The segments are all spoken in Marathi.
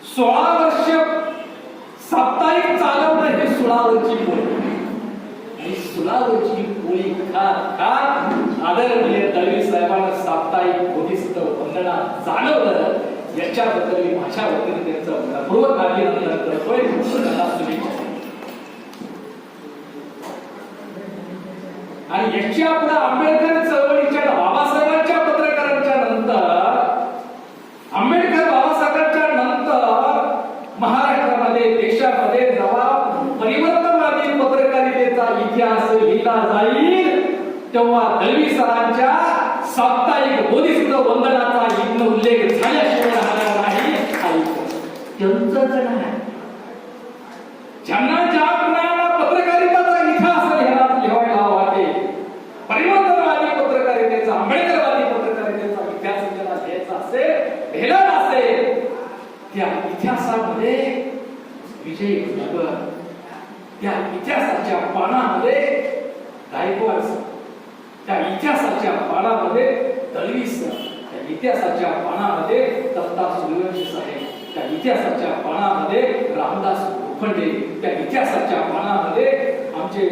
16 वर्ष साप्ताहिक चालवणं हे सुळावरची पोळी आणि सुळावरची पोळी खात आदरणीय दळवी साहेबांना साप्ताहिक बोधिसत्व वंदना जाणवलं याच्याबद्दल मी माझ्या वतीने त्यांचं मनपूर्वक अभिनंदन करतोय. त्यांना शुभेच्छा. आणि याच्या पुढे आंबेडकर चळवळीच्या बाबासाहेबांच्या पत्रकारांच्या नंतर आंबेडकर बाबासाहेबांच्या नंतर महाराष्ट्रामध्ये देशामध्ये नवा परिवर्तनवादी पत्रकारितेचा इतिहास लिहिला जाईल तेव्हा दळवी सरांच्या साप्ताहिक बोधिसत्व वंदनाचा इथं उल्लेख झाल्याशिवाय राहणार नाही. त्यांचं जण आहे ज्यांना ज्या कुणाला पत्रकारितेचा इतिहास लिहायला वाटे परिवर्तनवादी पत्रकारितेचा आंबेडकरवादी पत्रकारितेचा इतिहास ज्याला लिहायचा असेल लिहिला असेल त्या इतिहासामध्ये विजय भुजबळ त्या इतिहासाच्या पानामध्ये गायकवाड त्या इतिहासाच्या पानामध्ये दळवी सर त्या इतिहासाच्या पानामध्ये दत्ता सूर्यवंशी साहेब त्या इतिहासाच्या पानामध्ये रामदास लोखंडे त्या इतिहासाच्या पानामध्ये आमचे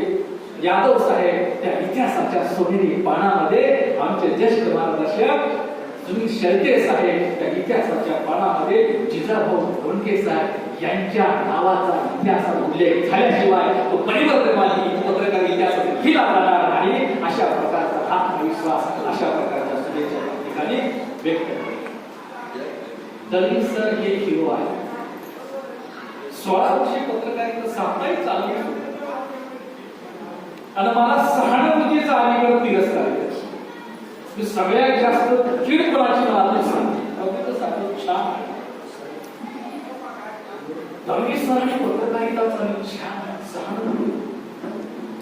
यादव साहेब त्या इतिहासाच्या सोनेरी पानामध्ये आमचे ज्येष्ठ मार्गदर्शक सुनील शेळके साहेब त्या इतिहासाच्या पानामध्ये जिजाभाऊ धोंडके साहेब यांच्या नावाचा इतिहासात उल्लेख झाल्याशिवाय तो परिवर्तनवादी पत्रकार इतिहासात लिहिला जाणार नाही. अशा प्रकारचा आत्मविश्वास अशा प्रकारच्या शुभेच्छा या ठिकाणी व्यक्त करतो. दळवी सर हे हिरो आहे. 16 वर्षे पत्रकारिता साप्ताहिक चालू आणि मला सहानुभूतीचा अलीकडे तिरस्कार आहे. सगळ्यात जास्त चिडपणाची मला सांगते छान दळवी सरांनी पत्रकारिता छान सहानुभूती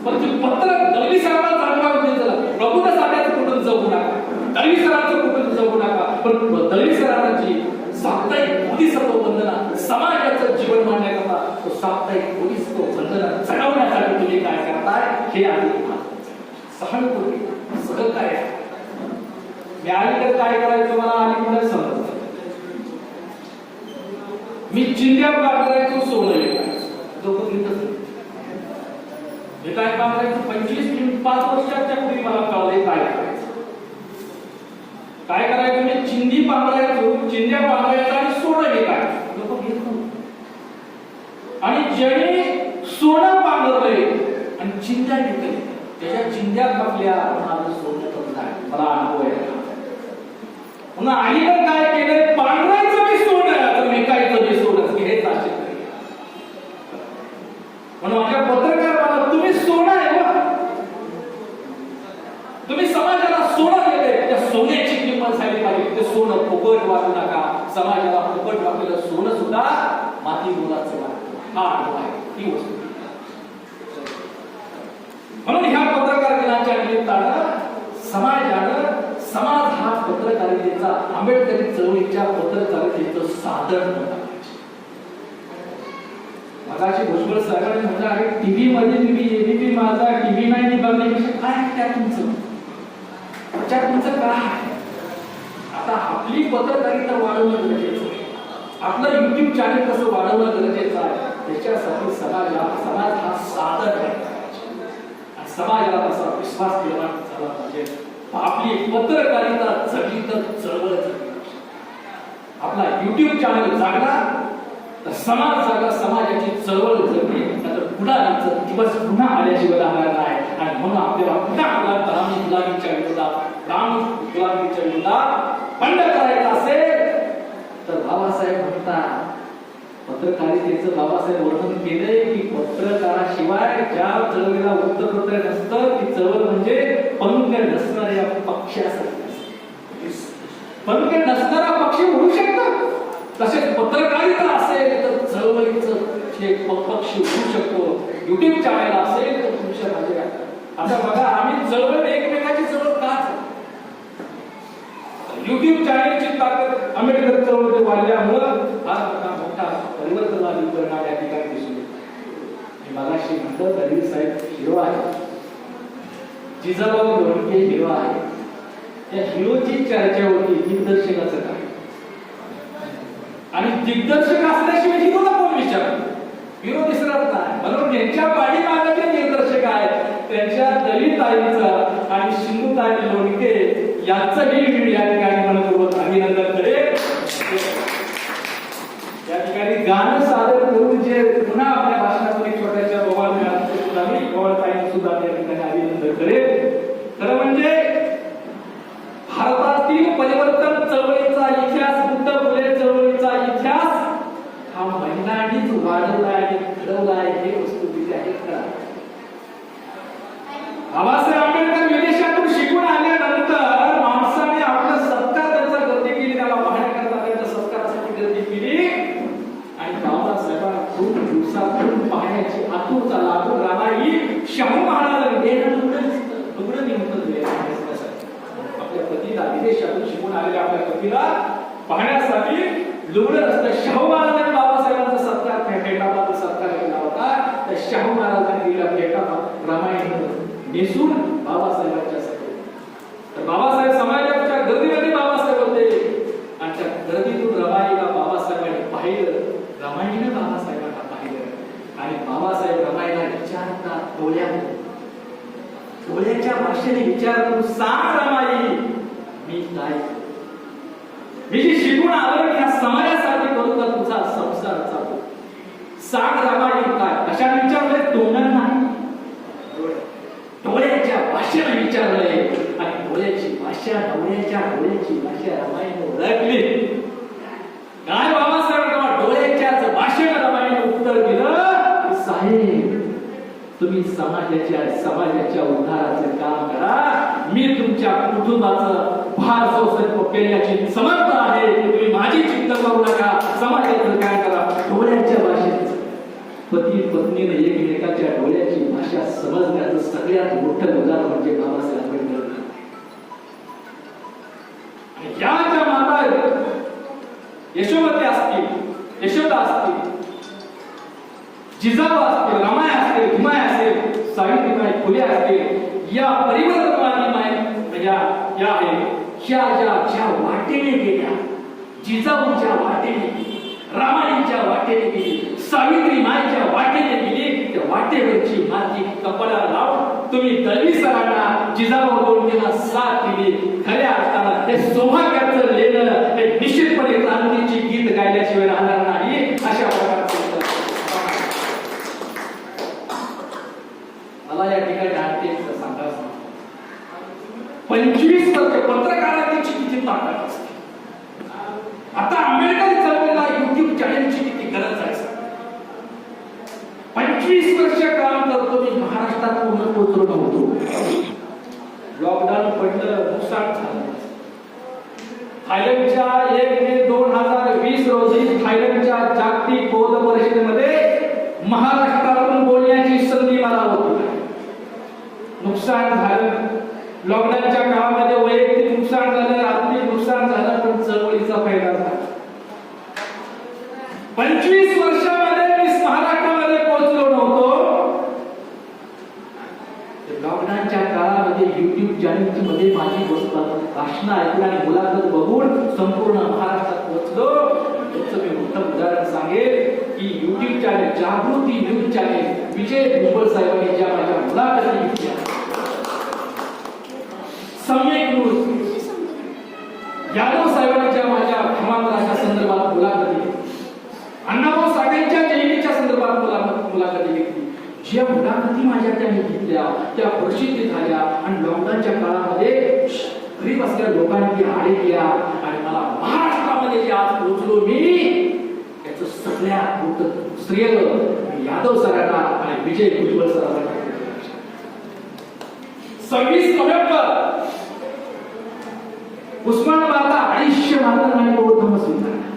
पण ते पत्र दळवी सरांना चांगला म्हणजे प्रभूला सांगायचं कुठून जगू नका दळवी सरांचं कुठून जगू नका पण दळवी सरांना जी साप्ताहिक बोधिसत्व वंदना समाजाचं जीवन मांडण्याकरता तो साप्ताहिक बोधिसत्व वंदना चढवण्यासाठी तुम्ही काय करताय हे आधी सहानुभूती सहकार्य मी अलीकडे काय करायचं मला अलीकडे समजलं. मी चिंध्या करायचो सोनं हे काय काम करायचं 25 वर्षाच्या पूर्वी मला कळलंय काय करायचं. काय करायचं मी चिंधी पांघरायचो चिंध्या पांघरायचा आणि सोनं विकायचं लोक घेत नव्हते. आणि ज्याने सोनं पांघरलंय आणि चिंध्या विकले त्याच्या चिंध्या कापल्या माझं सोनं कमी आहे मला अनुभव आहे. पुन्हा अलीकडे काय केलंय पांढरायचं मी सोनं तर विकायचं मी सोनं हेच आशे म्हणून माझ्या पत्रकाराला तुम्ही सोनं आहे तुम्ही समाजाला सोनं देते त्या सोन्याची किंमत झाली पाहिजे. ते सोनं फुकट वापरू नका. समाजाला फुकट वापरलेलं सोनं सुद्धा माती मोलाचं वाटतं. हा अनुभव आहे ही वस्तू. म्हणून ह्या पत्रकार दिनाच्या निमित्तानं समाजानं समाज हा पत्रकारितेचा आंबेडकरी चळवळीच्या पत्रकारितेचं साधन होता. मगाशी भुजबळ साहेबांनी म्हटलं आहे टीव्ही मध्ये तुम्ही एबीपी माझा टीव्ही नाही बघण्यापेक्षा काय त्या तुमचं काय आता आपली पत्रकारिता वाढवणं गरजेचं आहे. आपलं युट्यूब चॅनल कसं वाढवणं गरजेचं आहे त्याच्यासाठी समाज हा साधन आहे. समाजाला असा विश्वास निर्माण झाला पाहिजे. आपली पत्रकारिता जगली तर चळवळ जगली. आपला युट्यूब चॅनल जागला तर समाज जागा समाजाची चळवळ जगली तर गुलामीचा दिवस पुन्हा आल्याशिवाय राहणार नाही. आणि म्हणून आपल्याला पुन्हा गुलामीच्या विरोधात बंड करायचं असेल तर बाबासाहेब म्हणतात पत्रकारितेचं बाबासाहेब वर्णन केलंय की पत्रकाराशिवाय ज्या चळवळीला वृत्तपत्र नसतं ती चळवळ म्हणजे पंख नसणाऱ्या पक्षासारखी. पंख नसणारा पक्षी होऊ शकतो तसेच पत्रकारिता असेल तर चळवळीचं पक्ष होऊ शकतो. युट्यूब चॅनल असेल तर तुमच्या माझ्या आता बघा आम्ही चळवळ एकमेकाची चळवळ का युट्यूब चॅनलची ताकद आंबेडकर चळवळ वाढल्यामुळं हा मोठा परिवर्तनाची परिणाम या ठिकाणी दिसून येतो. मगाशी म्हणलं दळवी साहेब हिरो आहे. जिजाबाई धोंडके हिरो आहे. त्या हिरोची चर्चा होती दिग्दर्शकाचं काय आणि दिग्दर्शक असल्याशिवाय हिरोला कोण विचारत? हिरो दिसत नाही. म्हणून ज्यांच्या पाठीमागे दिग्दर्शक आहेत त्यांच्या दलित आईचं आणि सिंधुताई लोणके यांचंही मी या ठिकाणी मनपूर्वक अभिनंदन करेन. या ठिकाणी गाणं सादर करून जे पुन्हा आपल्या भाषणातून एक छोट्याशा गोवाळताईंचं सुद्धा या ठिकाणी अभिनंदन करेन. खरं म्हणजे भारतातील परिवर्तन चळवळीचा इतिहास, बुद्ध फुले चळवळीचा इतिहास हा महिलांनीच वाढवला आणि घडवलाय हे वस्तुस्थिती आहे. बाबासाहेब आंबेडकर विदेशातून शिकून आल्यानंतर माणसाने आपला सत्कार त्यांचा गर्दी केली, त्याला पाहण्याकरता त्यांच्या सत्कारासाठी गर्दी केली आणि बाबासाहेबांना खूप दिवसातून पाहण्याची आतुरता लागून राहिली. शाहू महाराजांनी लुगडं निमंत्रण दिले आपल्या पतीला, विदेशातून शिकून आलेल्या आपल्या पतीला पाहण्यासाठी लुगडं असतं. शाहू महाराजांनी बाबासाहेबांचा सत्कार फेटाबाद सत्कार केला होता. त्या शाहू महाराजांनी दिला फेटाबाद रामायण नेसून बाबासाहेबांच्या साठी. तर बाबासाहेब समाजाच्या गर्दीमध्ये बाबासाहेब होते आणि त्या गर्दीतून रमाईला बाबासाहेबांनी पाहिलं, रमाईने बाबासाहेबांना पाहिलं आणि बाबासाहेब रमाईला विचारतात डोळ्याच्या भाषेने विचारतो, सांग रमाई मी काय, मी जे शिकून आलो या समाजासाठी करू का तुझा संसार चालू, सांग रमाई काय. अशा विचारले तोंडाने नाही, डोळ्याच्या भाषेने विचारले आणि डोळ्याची भाषा डोळ्याची भाषा रमाईने ओळखली. काय बाबासाहेब डोळ्याच्याच भाषेने रमाईने उत्तर दिलं, साहेब तुम्ही समाजाच्या उद्धाराचे काम करा, मी तुमच्या कुटुंबाचं भार संकल्प पेण्याची समर्थ आहे, तुम्ही माझी चिंता करू नका, समाजाचं काय करा. डोळ्याच्या भाषेत पती पत्नीने एकमेकाच्या डोळ्याची भाषा समजण्याचं सगळ्यात मोठं उदाहरण म्हणजे बाबासाहेब आंबेडकर. या ज्या माता यशोमती असतील, यशोदा असतील, जिजाऊ असतील, रमाई असतील, भीमाई असेल, सावित्रीबाई फुले असतील, या परिवर्तनवादी या आहेत ज्या वाटेने गेल्या, जिजाऊच्या वाटेने गेली, रमाईच्या वाटेने गेली, सावित्री माईच्या वाटेने गेली, त्या वाटेवरची माती कपाळाला लावून तुम्ही दळवी सरांना जिजाऊ लोणकेला साथ दिली. खऱ्या अर्थानं हे सौभाग्याचं लेणं हे निश्चितपणे क्रांतीची गीत गायल्याशिवाय राहणार नाही. अशा प्रकारचे मला या ठिकाणी आणखी एक सांगायचं, 25 वर्ष पत्रकारांची किती ताकद असते. आता आंबेडकरी चळवळीला युट्यूब चॅनलची किती गरज आहे. 25 वर्ष काम करतो मी, महाराष्ट्रात पूर्ण पोहोचलो नव्हतो. लॉकडाऊन पडलं, नुकसान झालं. थायलंडच्या 1 मे 2020 रोजी थायलंडच्या जागतिक बौद्ध परिषदेमध्ये महाराष्ट्रातून बोलण्याची संधी मला होती. नुकसान झालं, लॉकडाऊनच्या काळामध्ये वैयक्तिक नुकसान झालं, आर्थिक नुकसान झालं, पण चळवळीचा फायदा झाला. 25 वर्षामध्ये मी महाराष्ट्रामध्ये पोहोचलो नव्हतो. लॉकडाऊनच्या काळामध्ये युट्यूब चॅनल मध्ये माझी भाषण ऐकून आणि मुलाखत बघून संपूर्ण महाराष्ट्रात पोहोचलो. त्याचं मी उत्तम उदाहरण सांगेल की युट्यूब चॅनल, जागृती न्यूज चॅनल, विजय भुजबळ साहेबांनी ज्या माझ्या मुलाखती घेतल्या, सम्यक न्यूज, यादव साहेबांच्या माझ्या धर्मांतराच्या संदर्भात मुलाखती, अण्णाभाऊ साठेंच्या जयंतीच्या संदर्भात मुलाखती घेतली. ज्या मुलाखती माझ्या त्यांनी घेतल्या त्या प्रसिद्ध झाल्या आणि लॉकडाऊनच्या काळामध्ये घरी बसलेल्या लोकांनी आळे केल्या आणि मला महाराष्ट्रामध्ये जे आज पोहोचलो मी, त्याचं सगळ्यात मोठं श्रेय यादव सरांना आणि विजय भुजबळ सरांना. 26 नोव्हेंबर उस्मानाबादला 250 मारताना बौद्ध स्वीकारला.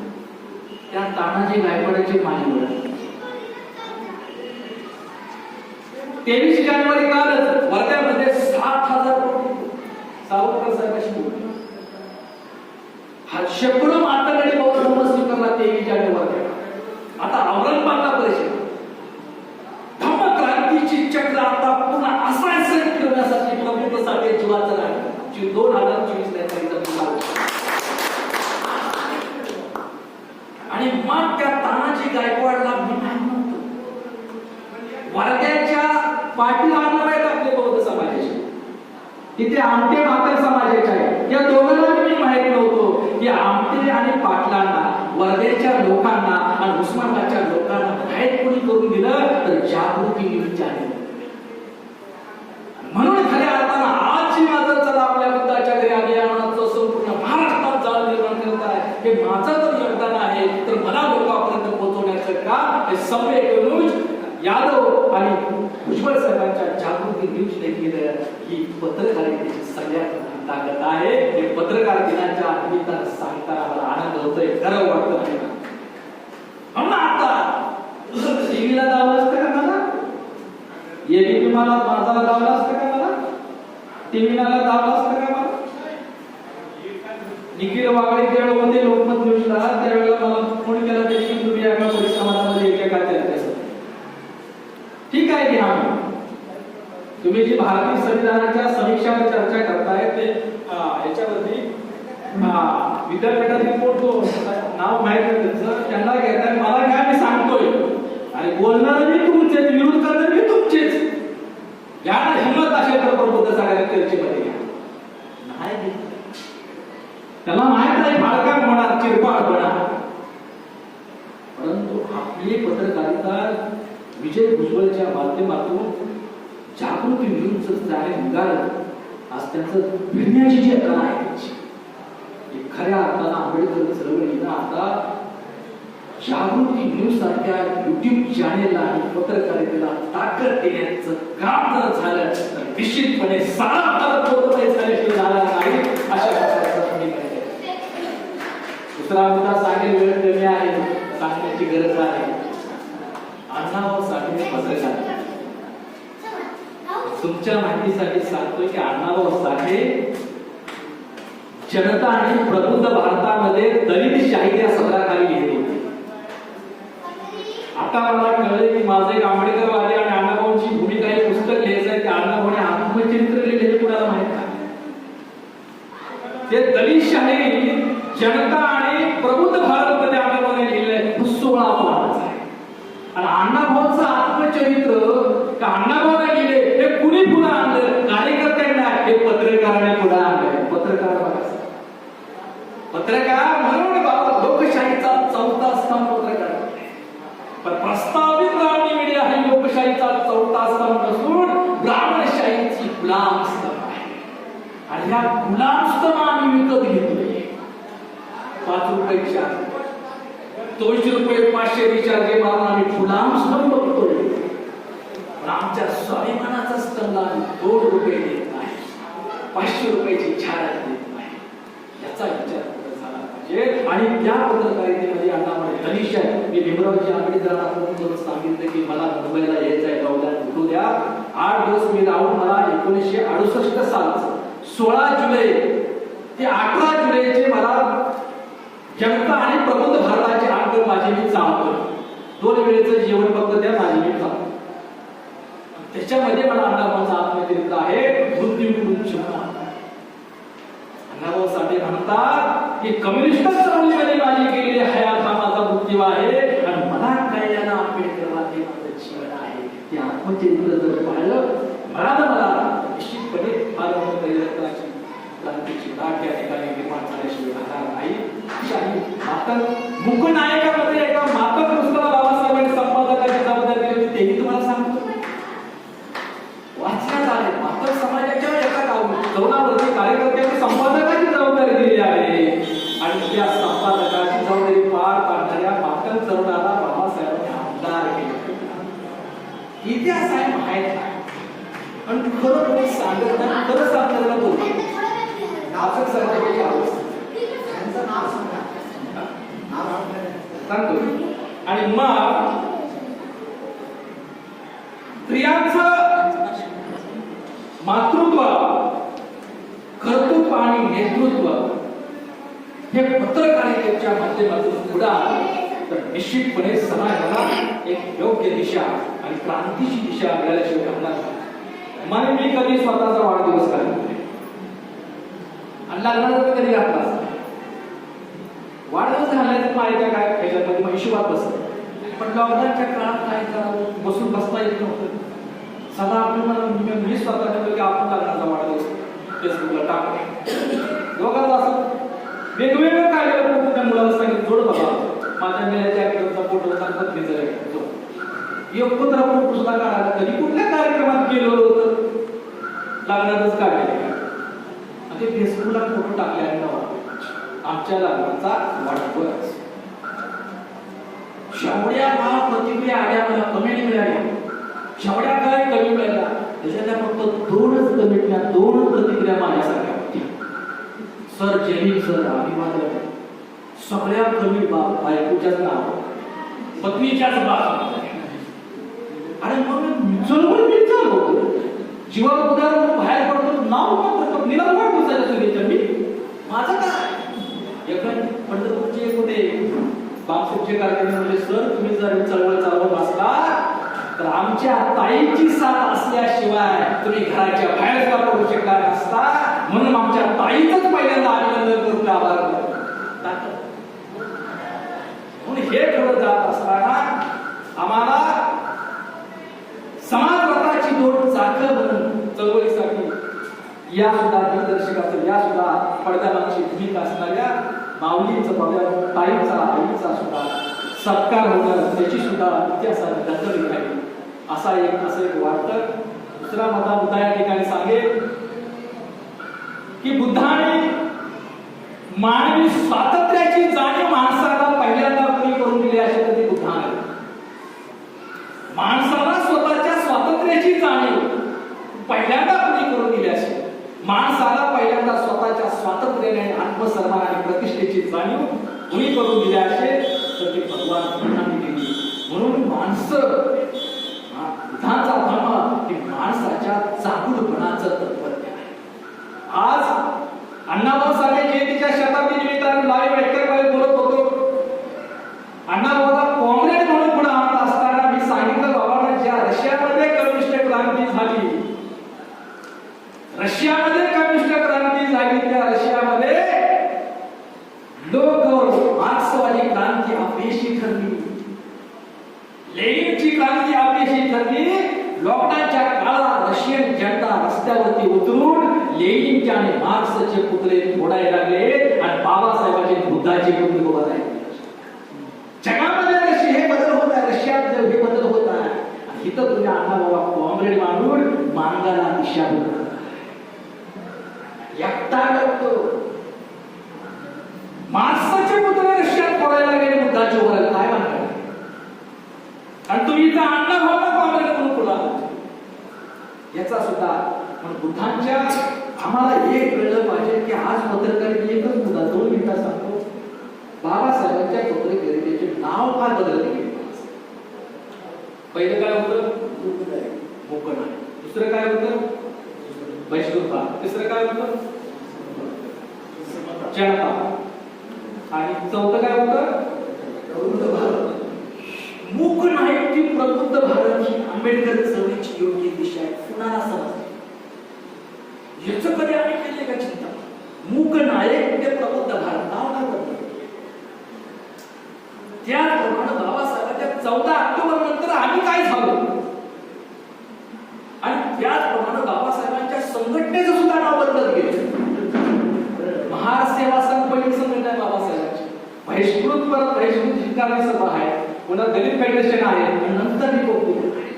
त्या तानाजी गायकवाडाचे मान्यवर. 23 जानेवारी कालच वर्ध्यामध्ये 7,000 कोटी सावरकर साहेबांशी बोलले. शेकडो मातंगडी बौद्ध धर्म स्वीकारला 23 जानेवारी. आता औरंगाबादला परिषद धम्मक्रांतीची चक्र आता पुन्हा असायचं ठेवण्यासाठी प्रभूसाठी जीवाचं राहिलं. 2024 आणि आणि मग त्या तानाजी गायकवाडला मी माहित नव्हतं. वर्ध्याच्या पाटील अण्णाबाई आपले बौद्ध समाजाचे, तिथे आमटे मातर समाजाचे आहे. या दोघांना मी माहित नव्हतो की आमटे आणि पाटलांना, वर्ध्याच्या लोकांना आणि उस्मानाबादच्या लोकांना माहित कोणी करून दिलं तर जागृती न्यूज आहे. म्हणून खऱ्या अर्थानं आज जी माझं चला आपल्या बुद्धाच्या घरी अभियानाचं संपूर्ण महाराष्ट्रात जाळ निर्माण करत आहे, हे माझं जर योगदान आहे तर मला लोकांपर्यंत पोहोचवण्याचं काम हे सम्यक न्यूज यादव आणि भुजबळ साहेबांच्या जागृती न्यूजने केलं. ही पत्रकारितेची सगळ्यात मोठी ताकद आहे. हे पत्रकार दिनाच्या निमित्तानं सांगताना मला आनंद होतोय, गर्व वाटतो. म्हणून आता टीव्हीला दावलं असतं का मला, एबीपी मला माझाला दावलं असतं का मला, टीव्हीला दावलं असतं का मला. निखिल वागळे ज्यावेळेला होते लोकमत न्यूजला, त्यावेळेला मला फोन केला तरी की तुम्ही या समाजामध्ये एका खात्यात. ठीक आहे की आम्ही तुम्ही जी भारतीय संविधानाच्या समीक्षावर चर्चा करताय ते याच्यावरती विद्यापीठातील कोण नाव माहित नाही त्याचं, त्यांना घेताय. मला काय मी सांगतोय आणि बोलणार मी तुमचे, विरोध करणार मी तुमचेच. या हिंमत असेल तर प्रबुद्ध सगळ्या चर्चेमध्ये घ्या. नाही त्याला माहित नाही फाळका होणार, चिरपाड होणार. परंतु आपली पत्रकारिता विजय भुजबळच्या माध्यमातून जागृती न्यूजचं जाहीर निघालं. आज त्यांचं भिडण्याची जी कला आहे, खऱ्या अर्थानं आंबेडकर चळवळीनं आता जागृती न्यूज सारख्या युट्यूब चॅनेलला आणि पत्रकारितेला ताकद देण्याचं काम जर झालं तर निश्चितपणे सारा भारत बोलतोय झाल्याशिवाय झाला नाही अशा प्रकारचं मी म्हणते. दुसरा मुद्दा सांगेल, वेळ कमी आहे, सांगण्याची गरज आहे. अण्णाभाऊ साठे पत्रकार, तुमच्या माहितीसाठी सांगतोय की अण्णाभाऊ साठे जनता आणि प्रबुद्ध भारतामध्ये दलित शाही या सदराखाली लिहिले होते. आता मला कळले की माझं एक आंबेडकरवादी आणि अण्णाभाऊंची भूमिका हे पुस्तक लिहायचं आहे. ते अण्णाभाऊने आत्मचरित्र लिहिले कुणाला माहित नाही. ते दलित शाही जनता आणि प्रबुद्ध भारतामध्ये अण्णाभाऊने लिहिलंय. 16 पानाचं आहे. आणि अण्णाभाऊचं आत्मचरित्र का अण्णाभाऊने लिहिले हे कुणी पुढे आणलं? कार्यकर्त्यांना, हे पत्रकाराने पुढे आणलंय. पत्रकार म्हणून बाबा लोकशाहीचा चौथा स्तंभ पत्रकार. पण प्रस्तावित ब्राह्मणी मीडिया ही लोकशाहीचा चौथा स्तंभ नसून ब्राह्मणशाहीची गुलाम स्तंभ आहे. आणि या गुलाम स्तंभ आम्ही विकत घेतोय. 5 रुपये रिचार्ज, 200 रुपये 500 रिचार्ज मारून आम्ही गुलाम स्तंभ बघतोय. पण आमच्या स्वाभिमानाचा स्तंभ आम्ही 2 रुपये देत नाही, 500 रुपयाची जाहिरात देत नाही. याचा विचार झाला पाहिजे. आणि त्या पत्रकारितेमध्ये अण्णाभाऊ दलित आहे. मी भीमरावजी आंबेडकरांना फोन करून सांगितलं की मला मुंबईला यायचं आहे, गावला भेटू द्या. 8 दिवस मी राहून मला 1968 सालचं 16 जुलै ते 18 जुलैचे मला जनता आणि प्रबुद्ध भारताचे आग्रह माझे मी चालतो. 2 वेळेचं जेवण फक्त त्या माझे मी चालतो. त्याच्यामध्ये मला अण्णाभाऊंचा आत्मचरित्र आहे, मृत्यूकडून शिवणा. अण्णाभाऊ साठे म्हणतात की कम्युनिस्ट चळवळीमध्ये माझी गेलेली हयात हा माझा मृत्यू आहे आणि मला कळलेला आंबेडकरवादी माझं जीवन आहे. ते आत्मचरित्र जर पाहिलं मला निश्चितपणे फार मोठं परिवर्तनाची क्रांतीची लाट या ठिकाणी निर्माण झाल्याशिवाय राहणार नाही. अशा मुकनायकामध्ये एका मातक पुस्तकाला बाबासाहेबांनी संपादकाची जबाबदारी दिली होती, तेही तुम्हाला सांगतो. वाचण्यात आले. मातक समाजाच्या एका कवनावरती कार्यकर्त्यांनी संपादकाची जबाबदारी दिली आहे आणि त्या संपादकाची जबाबदारी पार पाडणाऱ्या मातक तरुणाला बाबासाहेबांनी आमदार केले. इतिहास आहे माहीत नाही पण खरं कोणी सांगत नाही. खरं सांगण्याला बोलतो नाचक समाजाची अवस्था सांगतो. आणि मग स्त्रियांचं मातृत्व, कर्तृत्व आणि नेतृत्व हे पत्रकारितेच्या माध्यमातून पुढे आलं तर निश्चितपणे समाजाला एक योग्य दिशा आणि क्रांतीची दिशा मिळाल्याशिवाय राहणार नाही. मला मी कधी स्वतःचा वाढदिवस घालतो आणि लग्नाला कधी घातला वाढदिवस घालण्याचं माझ्या काय ह्याच्यामध्ये नशिबात बसलं. पण लॉकडाऊनच्या काळात काय करावं, बसून बसता येत नव्हतं. सदा आपल्याला मी स्वतः ठरवलं की आपण लग्नाचा वाढदिवस फेसबुकला टाकतो. दोघांना असं वेगवेगळं काढलेलं फोटो त्या मुलाला सांगितलं, जोड बघा माझ्या मेल्याच्या ऍक्टरचा फोटो पत्नीचा एकत्र फोटो सुद्धा काढायला. कधी कुठल्या कार्यक्रमात गेलो होतं, लग्नातच काढले आणि ते फेसबुकला फोटो टाकले आणि आमच्या लग्नाचा वाढदिवस. शेवड्या प्रतिक्रिया आल्या, मला कमेंट मिळाल्या. शेवड्या काय कमी मिळाल्या, त्याच्यातल्या फक्त 2च कमेंटल्या, 2 प्रतिक्रिया माझ्यासारख्या होत्या. सर जय सर अभिवादन. सगळ्या कमी बायकोच्याच नाव, पत्नीच्याच बाजू. आणि मग चळवळ मी चालवतो, जीवावर उदाहरण बाहेर पडतो, नाव मात्र पत्नीला वाढदिवसाच्या शुभेच्छा. मी माझं काय एखादी पंढरपूरचे एक होते बापसूचे कार्यक्रम म्हणजे, सर तुम्ही जर चळवळ चालवत असला तर आमच्या ताईची साथ असल्याशिवाय तुम्ही घराच्या बाहेर सुद्धा पडू शकणार नसता, म्हणून आमच्या ताईचंच पहिल्यांदा अभिनंदन करून आभार करतो. म्हणून हे थोडं जात असताना आम्हाला समाजव्रताची 2 चाकं बनून चळवळीसाठी या सुद्धा दिग्दर्शकाचं, या सुद्धा पडद्यामागची भूमिका असणाऱ्या माऊलीचं, बघा ताईचा, आईचा सुद्धा सत्कार होणार, त्याची सुद्धा इतिहासात दखल घ्यावी असं एक वाटतं. दुसरा मुद्दा या ठिकाणी सांगेल की बुद्धाने मानवी स्वातंत्र्याची जाणीव माणसाला पहिल्यांदा कोणी करून दिली अशी कधी बुद्धाने माणसाला स्वतःच्या स्वातंत्र्याची जाणीव पहिल्यांदा कोणी करून दिली अशी, माणसाला पहिल्यांदा स्वतःच्या स्वातंत्र्याने आत्मसन्मान आणि प्रतिष्ठेची जाणीव कोणी करून दिली असेल तर ते भगवान बुद्धांनी दिली. म्हणून माणसं बुद्धांचा धर्म हे माणसाच्या जागृतपणाचं तत्त्वज्ञान आहे. आज अण्णाभाऊ साठे जयंतीच्या शताब्दी निमित्ताने लाईव्ह ऐकत बोलत होतो. अण्णाभाऊला कॉम्रेड म्हणून पुढे आणत असताना मी सांगितलं, बाबांना ज्या रशियामध्ये कम्युनिस्ट क्रांती झाली, रशियामध्ये कम्युनिस्ट क्रांती झाली, त्या रशियामध्ये लोक मार्क्सवादी क्रांती अपयशी ठरली, लेनिनची क्रांती अपयशी ठरली. लॉकडाऊनच्या काळात रशियन जनता रस्त्यावरती उतरून लेनिनचे आणि मार्क्सचे पुतळे फोडायला लागले आणि बाबासाहेबांचे बुद्धाचे पुतळे उभा राहिले. जगामध्ये हे बदल होत आहे, रशियात हे बदल होत आहे. इथं तुम्ही अण्णाभाऊ कॉम्रेड मानून मार्गाला दिशा एकटा करतो. मार्क्सचे पुतळे रशियात फोडायला गेले, बुद्धाचे उभा काय म्हणतात, आणि तुम्ही इथं अण्णाभाऊला कॉम्रेड म्हणून पुढे याचा सुद्धा. पण बुद्धांच्या आम्हाला एक कळलं पाहिजे की आज पत्रकारिता एकच मुद्दा 2 मिनिटात सांगतो. बाबासाहेबांच्या पत्रकारितेचे नाव काय बदलले गेले. पहिलं काय होतं, मोकळा. दुसरं काय होतं, वैष्णवता. तिसरं काय होतं, जनता. आणि चौथं काय होतं, प्रबुद्ध भारत. मूक नायक की प्रबुद्ध भारत ही आंबेडकर चळवळीची योग्य दिशा आहे. कुणाला समजते याचं कधी आम्ही केले का चिंता. मूक नायक ते प्रबुद्ध भारत नाव काय बदललं. त्याप्रमाणे बाबासाहेबांच्या 14 ऑक्टोबर नंतर आम्ही काय झालो आणि त्याचप्रमाणे बाबासाहेबांच्या संघटनेचं सुद्धा नाव बदलत गेलं. महासेवा संघ पहिली संघटना आहे बाबासाहेबांची, बहिष्कृत परत बहिष्कृत हितकारी सभा आहे, पुन्हा दलित फेडरेशन आहे, आणि नंतर रिपब्लिक आहे.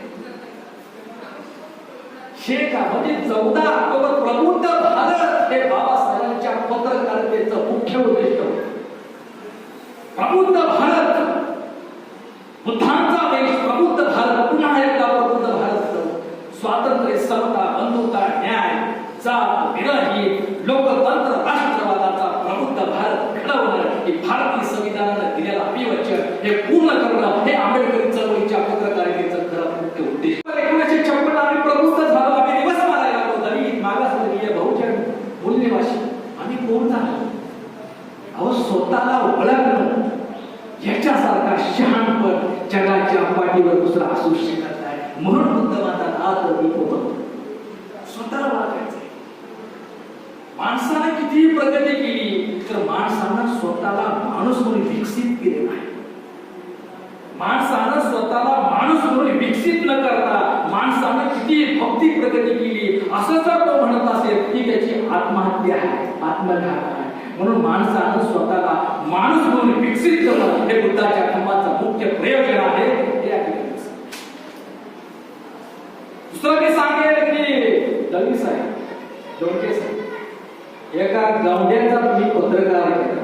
शेख म्हणजे 14 ऑक्टोबर प्रबुद्ध भारत हे बाबासाहेबांच्या पत्रकारितेचं मुख्य उद्दिष्ट होतं. प्रबुद्ध भारत, बुद्धांचा देश, प्रबुद्ध भारत, पुन्हा एकदा प्रबुद्ध भारत. स्वातंत्र्य, समता, बंधुता, न्याय, जात विरहित लोकतंत्र राष्ट्रवादाचा प्रबुद्ध भारत घडवणं हे भारतीय संविधानानं दिलेलं अभिवचन हे पूर्ण करणं हे आंबेडकरी चळवळीच्या पत्रकारितेचं खरं मुख्य उद्देश. 1956 आम्ही प्रबुद्ध झालो, आम्ही दिवस मारायला लागलो. दलित, मागासवर्गीय, बहुजन, मूल्यवासी आम्ही कोण झालो. अहो स्वतःला ओळखणं याच्यासारखा शहाणपण जगाच्या पाठीवर दुसरा असू शकत नाही. म्हणून बुद्ध म्हणतात आत्मविश्वास. स्वतःला ओळखायचं. माणसाने किती प्रगती केली तर माणसानं स्वतःला माणूस म्हणून विकसित केले नाही. विकसित न करता माणसानं किती भक्ती प्रगती केली असं जर तो म्हणत असेल की त्याची आत्महत्या आहे, आत्मघात आहे. म्हणून माणसानं स्वतःला माणूस म्हणून विकसित करणं हे बुद्धाच्या धम्माचं मुख्य प्रयोजन आहे. हे आहे. दुसरं मी सांगेल की दळवी साहेब डोंके साहेब एका गावड्याचा तुम्ही पत्रकार आहे.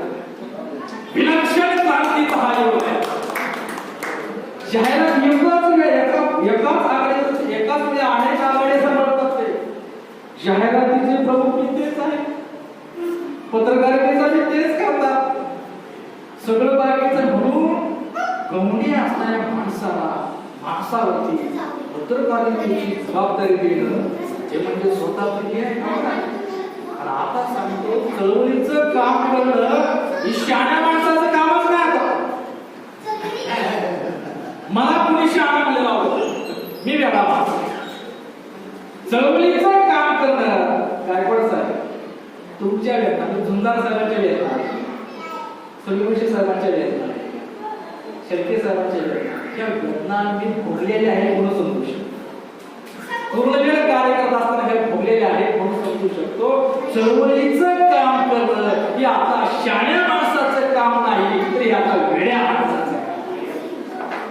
विलक्षण क्रांतीचा हा योग आहे. जाहिरात एकाच आघाडीत एकाच वेळी अनेक आघाडी सांभाळतात. ते जाहिरातीचे प्रमुख तेच आहे, पत्रकारितेचा तेच करतात. सगळं बाकीचं म्हणून गमणी असणाऱ्या माणसावरती पत्रकारितेची जबाबदारी देणं हे म्हणजे स्वतः तरी आहे. आणि आता सांगतो चळवळीचं काम करणं ही शहाण्या माणसाचं कामच नाही. आता मला कुणी शहाणा म्हणलेला होता, मी वेगळा माणूस. चळवळीचं काम करणं गायकवाड साहेब तुमच्या वेतनात, झुंजार साहेबांच्या वेतनात, सूर्यवंशी साहेबांच्या वेतनात, शेळके साहेबांच्या वेतनात, या वेतना मी भोगलेले आहे म्हणून समजू शकतो. पूर्ण वेळ कार्य करत असताना हे भोगलेले आहे म्हणून समजू शकतो. चळवळीचं काम करणं हे आता शाण्या माणसाचं काम नाही, तर हे आता वेड्या माणसाचं काम.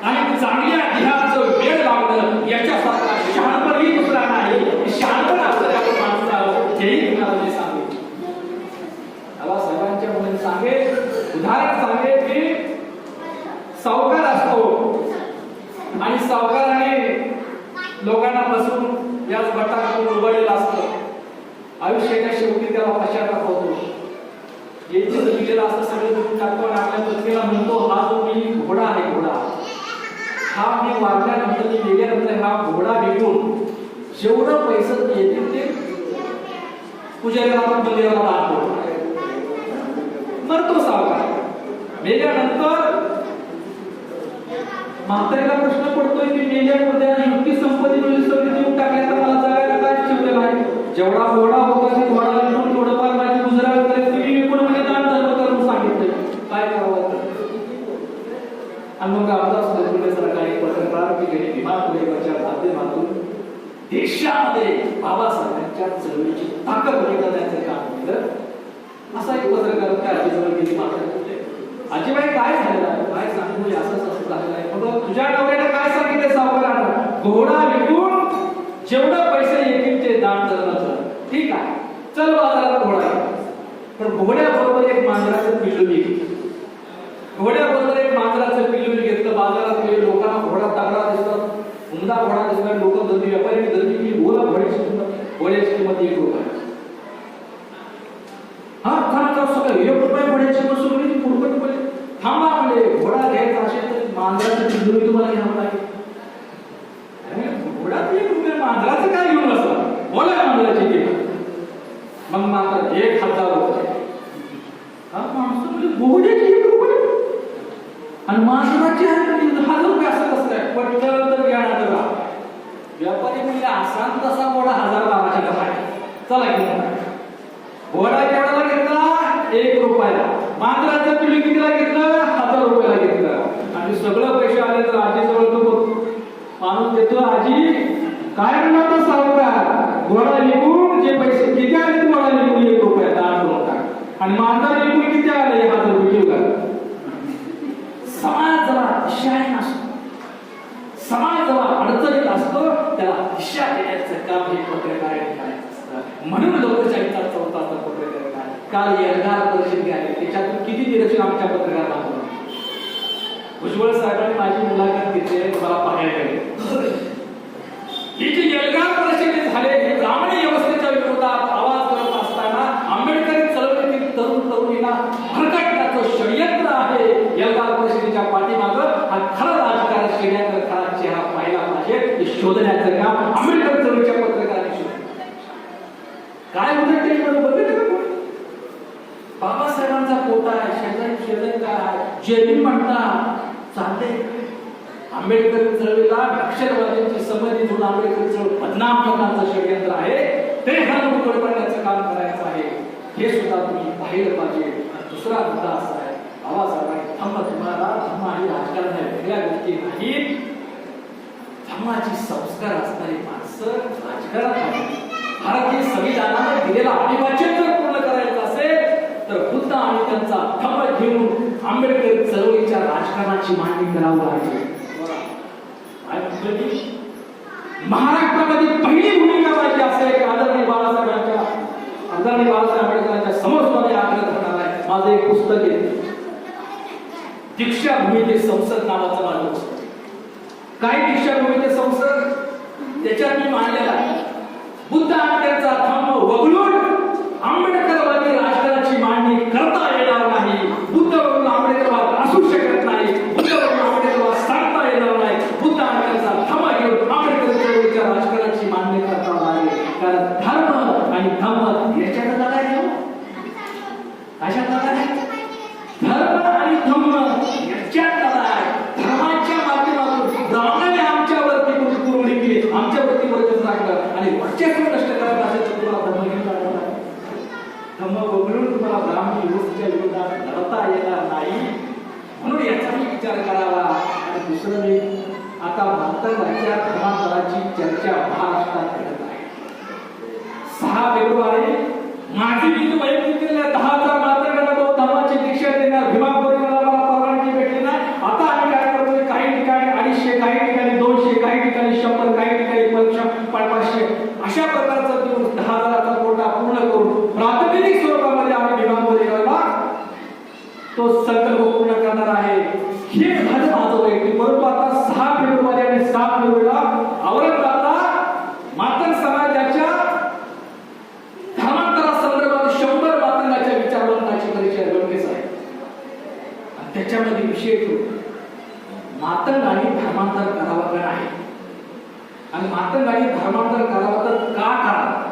आणि चांगल्या ध्येयाचं वेळ लागणं याच्यासारखा शहाणपणही दुसरा नाही. शहाणपण असणाऱ्या माणसाला हेही तुम्हाला मी सांगेन. साहेबांच्या म्हणून सांगेल, उदाहरण सांगेल की सावकार असतो आणि सावकाराने लोकांना बसून याच गटातून उभलेला असतं. आयुष्याच्या शेवटी त्याला पश्चाताप होतो. याची लिहिलेलं असतं सगळं करून टाकतो आणि आपल्या पत्नीला म्हणतो हा जो मी घोडा आहे, घोडा हा मी वारल्यानंतर मी गेल्यानंतर हा घोडा विकून जेवढं पैसे येतील ते पुजारीला मंदिराला दाखवतो. मरतो सावकार. मेल्यानंतर म्हातारीला प्रश्न पडतोय की मेल्यामध्ये इतकी संपत्ती म्हणजे सगळी देऊन टाकल्या तर मला जगायला काय ठेवलेलं आहे. जेवढा घोडा होता ते घोडा विकून थोडंफार माझी गुजरात करेल, तुम्ही विकून म्हणजे दान धर्म करून सांगितलं काय करावं. आणि मग आमदार सरकारी पत्रकार की ज्यांनी विमानसेवेच्या माध्यमातून देशामध्ये बाबासाहेबांच्या चळवळीची ताकद करण्याचं काम केलं. असा एक पत्रकार त्या आजीजवळ गेली. मात्र आजीबाई काय झालेलं आहे, काय सांगू, असं झालेलं आहे. मग तुझ्या डोक्याला काय सांगितलं सावकारानं, घोडा विकून जेवढं पैसे येतील ते दान करण्याचं. ठीक आहे, चल बाजारात घोडा. पण घोड्याबरोबर एक मांजराचं पिल्लू घेतलं. घोड्याबरोबर एक मांजराचं पिल्लू घेतलं. बाजारात गेले, लोकांना घोडा तगडा दिसतात, उमदा घोडा दिसतात. लोक गर्दी, व्यापाऱ्यांनी गर्दी केली. बोला घोड्याची किंमत, घोड्याची किंमत ₹1. हा थांबा, सगळं ₹1 घोड्याची वसूल पुरपट पडले. थांबा म्हणले, घोडा घ्यायचा असेल तर मांजराचं पिल्लू तुम्हाला घ्यावं लागेल. घोडा ₹1, मांजराचं काय घेऊन बसला, बोला मांजराची किंमत. मग मात्र ₹1000. हा माणसं म्हणजे घोड्याची ₹1 आणि मांजराची ₹1000 असं कसं काय. पटलं तर घ्या ना जरा. व्यापारी म्हणजे असा तसा घोडा 1000-1200 ला आहे. चला घेऊन. घोडा केवढ्याला घेतला, ₹1. मांजराचं पिल्लू कितीला घेतलं, ₹1000 घेतलं. आणि सगळं पैसे आले तर आजीजवळ तो माणूस देतो. आजी काय म्हणतो सावकार, घोडा विकून जे पैसे किती आले, घोडा विकून ₹1 दान करून टाक. आणि मांजर विकून किती आले, ₹1000. समाज जरा दिशाहीन असतो, समाज जरा अडचणीत असतो, त्याला दिशा देण्याचं काम हे पत्रकारांनी करायचं असतं. म्हणून लोकशाहीचा 4था पत्रकार आहे. काल एल्गार परिषद घ्यावी, त्याच्यातून किती निरीक्षण आमच्या पत्रकारांना होतं. भुजबळ साहेबांनी माझी मुलाखत घेतली, मला पाहायला गेले. ही जी एल्गार परिषद झाले, ही ब्राह्मणी व्यवस्थेच्या विरोधात आवाज करत असताना आंबेडकरी चळवळीतील तरुण तरुणींना भरकटण्याचं षडयंत्र आहे. एल्गार परिषदेच्या पाठीमागं हा खरं राजकारण षडयंत्र, खरा चेहरा पाहिला पाहिजे. हे शोधण्याचं काम आंबेडकर चळवळीच्या पत्रकारांनी शोधलं. काय होतं ते बघितलं का? बाबासाहेबांचा कोटा आहे, शेजारी काय जैन म्हणतात चालते. आंबेडकर चळवळीला नक्षलवाद्यांची समज देऊन आंबेडकर चळवळ बदनाम करण्याचं षडयंत्र आहे. ते हलवून करण्याचं काम करायचं आहे. हे सुद्धा तुम्ही पाहिलं पाहिजे. दुसरा मुद्दा असा आहे, बाबासाहेबांनी धम्म तुम्हाला धम्म आणि राजकारण वेगळ्या गोष्टी नाहीत. धम्म धर्माची संस्कार असणारी माणसं राजकारणात आली. भारतीय संविधानाने दिलेला अविभाज्य जर पूर्ण करायचं असेल तर बुद्ध आणि त्यांचा धम्म घेऊन आंबेडकर चळवळीच्या राजकारणाची मांडणी करावी लागेल. काय म्हटलं मी? महाराष्ट्रामध्ये पहिली भूमिका पाहिजे असेल आदरणीय बाळासाहेबांच्या आदरणीय बाळासाहेब आंबेडकरांच्या समोर सुद्धा आग्रह करणार आहे. माझं एक पुस्तक आहे दीक्षाभूमी ते संसद नावाचं माझं पुस्तक. काय दीक्षाभूमी ते संसद? त्याच्यात मी मांडलेला आहे बुद्ध आणि त्यांचा धम्म वगळून आंबेडकरवादी राजकारणाची मांडणी करता येणार नाही. बुद्ध वगळून आंबेडकरवाद असू शकत नाही. बुद्ध वगळून आंबेडकरवाद सांगता येणार नाही. बुद्ध आणि त्यांचा धम्म घेऊन आंबेडकर चळवळीच्या राजकारणाची मांडणी करता लागेल. कारण धर्म आणि धम्म याच्यात लढाई आहे. कशात लढाई? धर्म आणि धम्म याच्यात लढाई. धर्माच्या माध्यमातून ब्राह्मणाने आमच्यावरती कुरकुरणी केली, आमच्यावरती वर्चस्व टाकलं आणि वर्चस्व नष्ट करत असेल तर तुम्हाला धर्म घेऊन लढायला लागेल. धम्म वगळून तुम्हाला ब्राह्मण व्यवस्थेच्या विरोधात लढता येणार नाही. म्हणून याचाही विचार करावा. आणि दुसरं मी आता भारताच्या धर्मांतराची चर्चा महाराष्ट्रात घडत आहे. 6 फेब्रुवारी माझी मी वैयक्तिक 10,000 मातंगांना बौद्ध धर्माची दीक्षा देणार भीमा कोरेगावला मला परवानगी भेटली नाही. आता आम्ही काय करतोय? काही ठिकाणी 250, काही ठिकाणी 200, काही ठिकाणी 100, काही ठिकाणी 500 अशा प्रकारचा दिवस 10,000चा कोटा पूर्ण करून प्रातिनिधिक स्वरूपामध्ये आम्ही भीमा कोरेगावला तो संकल्प पूर्ण करणार आहे. हे झालं माझं वैयक्तिक. परंतु आता 6 फेब्रुवारी आणि 7 फेब्रुवारीला औरंगाबादला मातंग समाजाच्या धर्मांतरासंदर्भात 100 मातंगाच्या विचारवंताची परिचय गणवेश आहे. आणि त्याच्यामध्ये विषय येतो मातंगाने धर्मांतर करावं का नाही आणि मातंगाने धर्मांतर करावं तर का करावं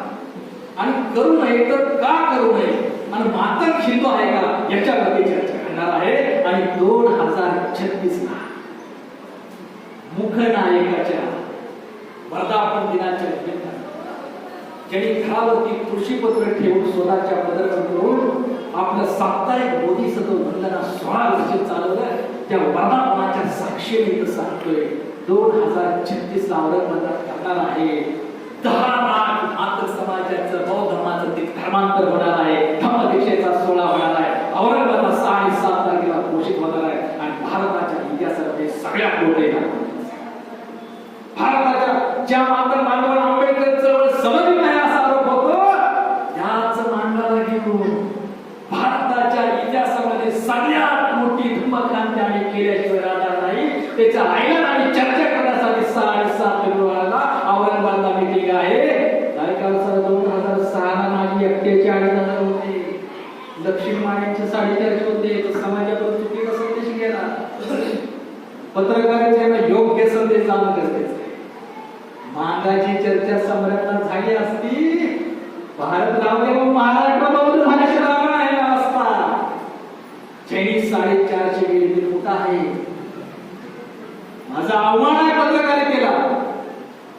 आणि करू नये तर का करू नये आणि मातंग हिंदू आहे का याच्यावरती चर्चा करणार आहे. आणि 2036 ला मुखनायकाच्या वर्धापन दिनाच्या निमित्तानं ज्यांनी घरावरती तुळशीपत्र ठेवून स्वतःच्या पदर करून आपलं साप्ताहिक मोदी सदो वंदना 16 वर्ष चालवलं त्या वर्धापनाच्या साक्षीने इथं सांगतोय 2036 ला औरंगाबाद करणार आहे. 10 लाख मातंग समाजाचं बौद्ध धर्माचं धर्मांतर होणार आहे. धम्मदीक्षेचा सोहळा होणार आहे. औरंगाबादला 6 आणि 7 तारखेला घोषित होणार आहे. आणि भारताच्या इतिहासामध्ये सगळ्यात मोठे भारताच्या ज्या मातंग बांधवांना आंबेडकर चळवळ समजली नाही असा आरोप होतो त्याच मांडवाला घेऊन भारताच्या इतिहासामध्ये सगळ्यात मोठी धम्मक्रांती आम्ही केल्याशिवाय राहणार नाही. त्याच्या आईला आणि चर्चा करण्यासाठी 6 आणि 7 फेब्रुवारीला औरंगाबादला मीटिंग आहे. तारखेनुसार 2006 ला माझी एकट्याची 2,500 होते. लक्ष्मी मानेची 4.5 होते. समाजावर चुकीचा संदेश गेला. पत्रकारितेला योग्य संदेश जाणून गरजेचं आहे. मागाची चर्चा सम्राटात झाली असती भारत रावले व महाराष्ट्र बौद्ध झाल्याशिवाय नाही असता. जैनी 450 गेलेली मोठा आहे. माझं आव्हान आहे पत्रकारितेला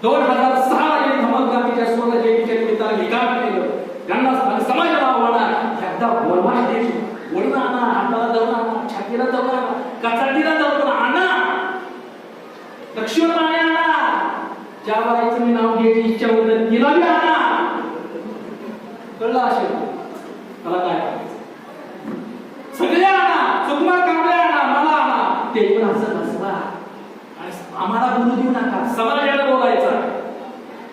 2006 ला धम्मक्रांतीच्या स्वतः जयंतीच्या निमित्तानं लिखाण केलं. त्यांना समाजाला आव्हान आहे एकदा बोलवाश देश वडून आणा, हाताला जाऊन आणा, छातीला जाऊन आणा, कचाटीला जाऊन आणा, दक्षिण पाणी आणा, ज्या बाईचं मी नाव घ्यायची इच्छा होत तिला बी आणा. कळलं असेल मला काय सगळे आणा, चुकमा कांबळे आणा, मला आणा. ते पण असं नसवा आणि आम्हाला बोलू देऊ नका. समाजाला बोलायचं.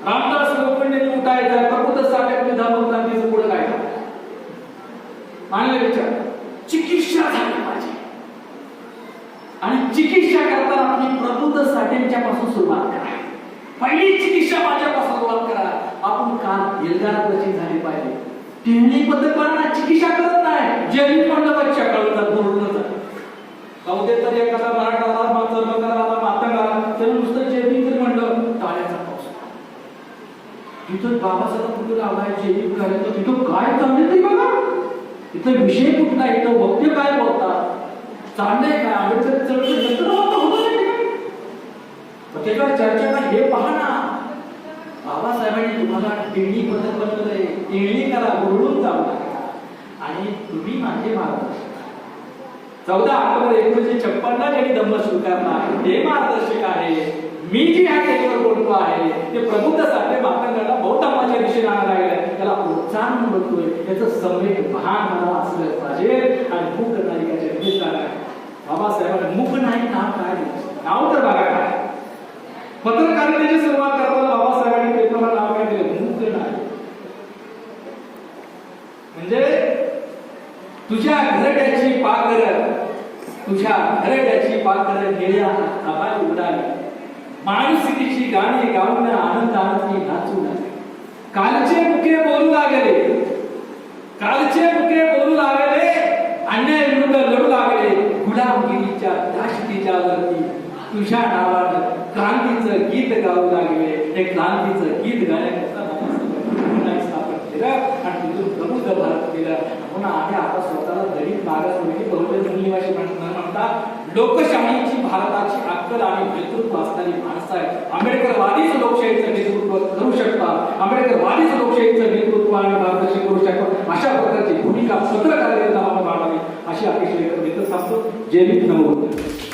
रामदास लोखंडेंनी उठायचं प्रबुद्ध साठ्यात धम्मक्रांतीचं पुढे काय मानले विचार चिकित्सा झाली पाहिजे आणि चिकित्सा करताना आपली प्रबुद्ध साठ्यांच्या पासून सुरुवात करा. पहिली चिकित्सा माझ्यापासून सुरुवात करा. आपण काल एल्गार रचित झाली पाहिजे. तिन्ही पद्धतीने चिकित्सा करत नाही. जैन म्हणलं बच्चा कळतात बोलून कवदे तर एखादा मराठाला मातंगाला मातंगाला तर नुसतं जैन तरी म्हणलं टाळ्याचा पाऊस. तिथं बाबासाहेब कुठे लावलाय जैन झाले तर तिथं काय चाललंय ते बघा. इथं विषय कुठला इथं वक्ते काय बोलतात चाललंय काय आंबेडकर चळवळ त्याच्यावर चर्चा का हे पहा ना. बाबासाहेबांनी तुम्हाला टिळणी पद्धत बनवलंय. टिळणी करा, बोलून जाऊ नका आणि तुम्ही माझे मार्गदर्शक. 14 ऑक्टोबर 1956 ला ज्यांनी धम्म स्वीकारला ते मार्गदर्शक आहे. मी जी ह्या टेकवर बोलतो आहे ते प्रबुद्ध साठे मातंगाला बौद्ध धर्माच्या दिशेने आणायला लागले, त्याला प्रोत्साहन म्हणून बोलतोय, याचं सम्यक भान मला असलं पाहिजे. आणि मूक नायकाच्या निमित्तानं बाबासाहेबांनी मूक नाईक नाव काय दिलं, नाव तर बघा काय. पत्रकारितेची सुरुवात करताना बाबासाहेबांनी पेपरला नाव काय दिलं, मूक नाईक. म्हणजे तुझ्या घरट्याची पाकर, तुझ्या घरट्याची पाकर गेल्या आबाई उडाली, माणुसकीची गाणी गाऊन आनंदाने नाचू लागले. कालचे मुके बोलू लागले, कालचे मुके बोलू लागले, अन्याय विरुद्ध लढू लागले. गुलामगिरीच्या दाशतीच्या वरती तुझ्या नावानं क्रांतीचं गीत गाऊ लागले. हे क्रांतीचं गीत गाण्याकरता स्थापन केलं आणि तिथून प्रबुद्ध भारत केलं. म्हणून आम्ही आता स्वतःला दलित मागासवर्गीय बहुजन मूलनिवासी म्हणता लोकशाहीची भारताची अक्कल आणि नेतृत्व असणारी माणसं आहे. आंबेडकरवादीच लोकशाहीचं नेतृत्व करू शकतात, आंबेडकरवादीच लोकशाहीचं नेतृत्व आणि मार्गदर्शन करू शकतात. अशा प्रकारची भूमिका पत्रकारितेला आपण मांडावी अशी अपेक्षा व्यक्त सांगतो. जय भीम, नमो बुद्धाय.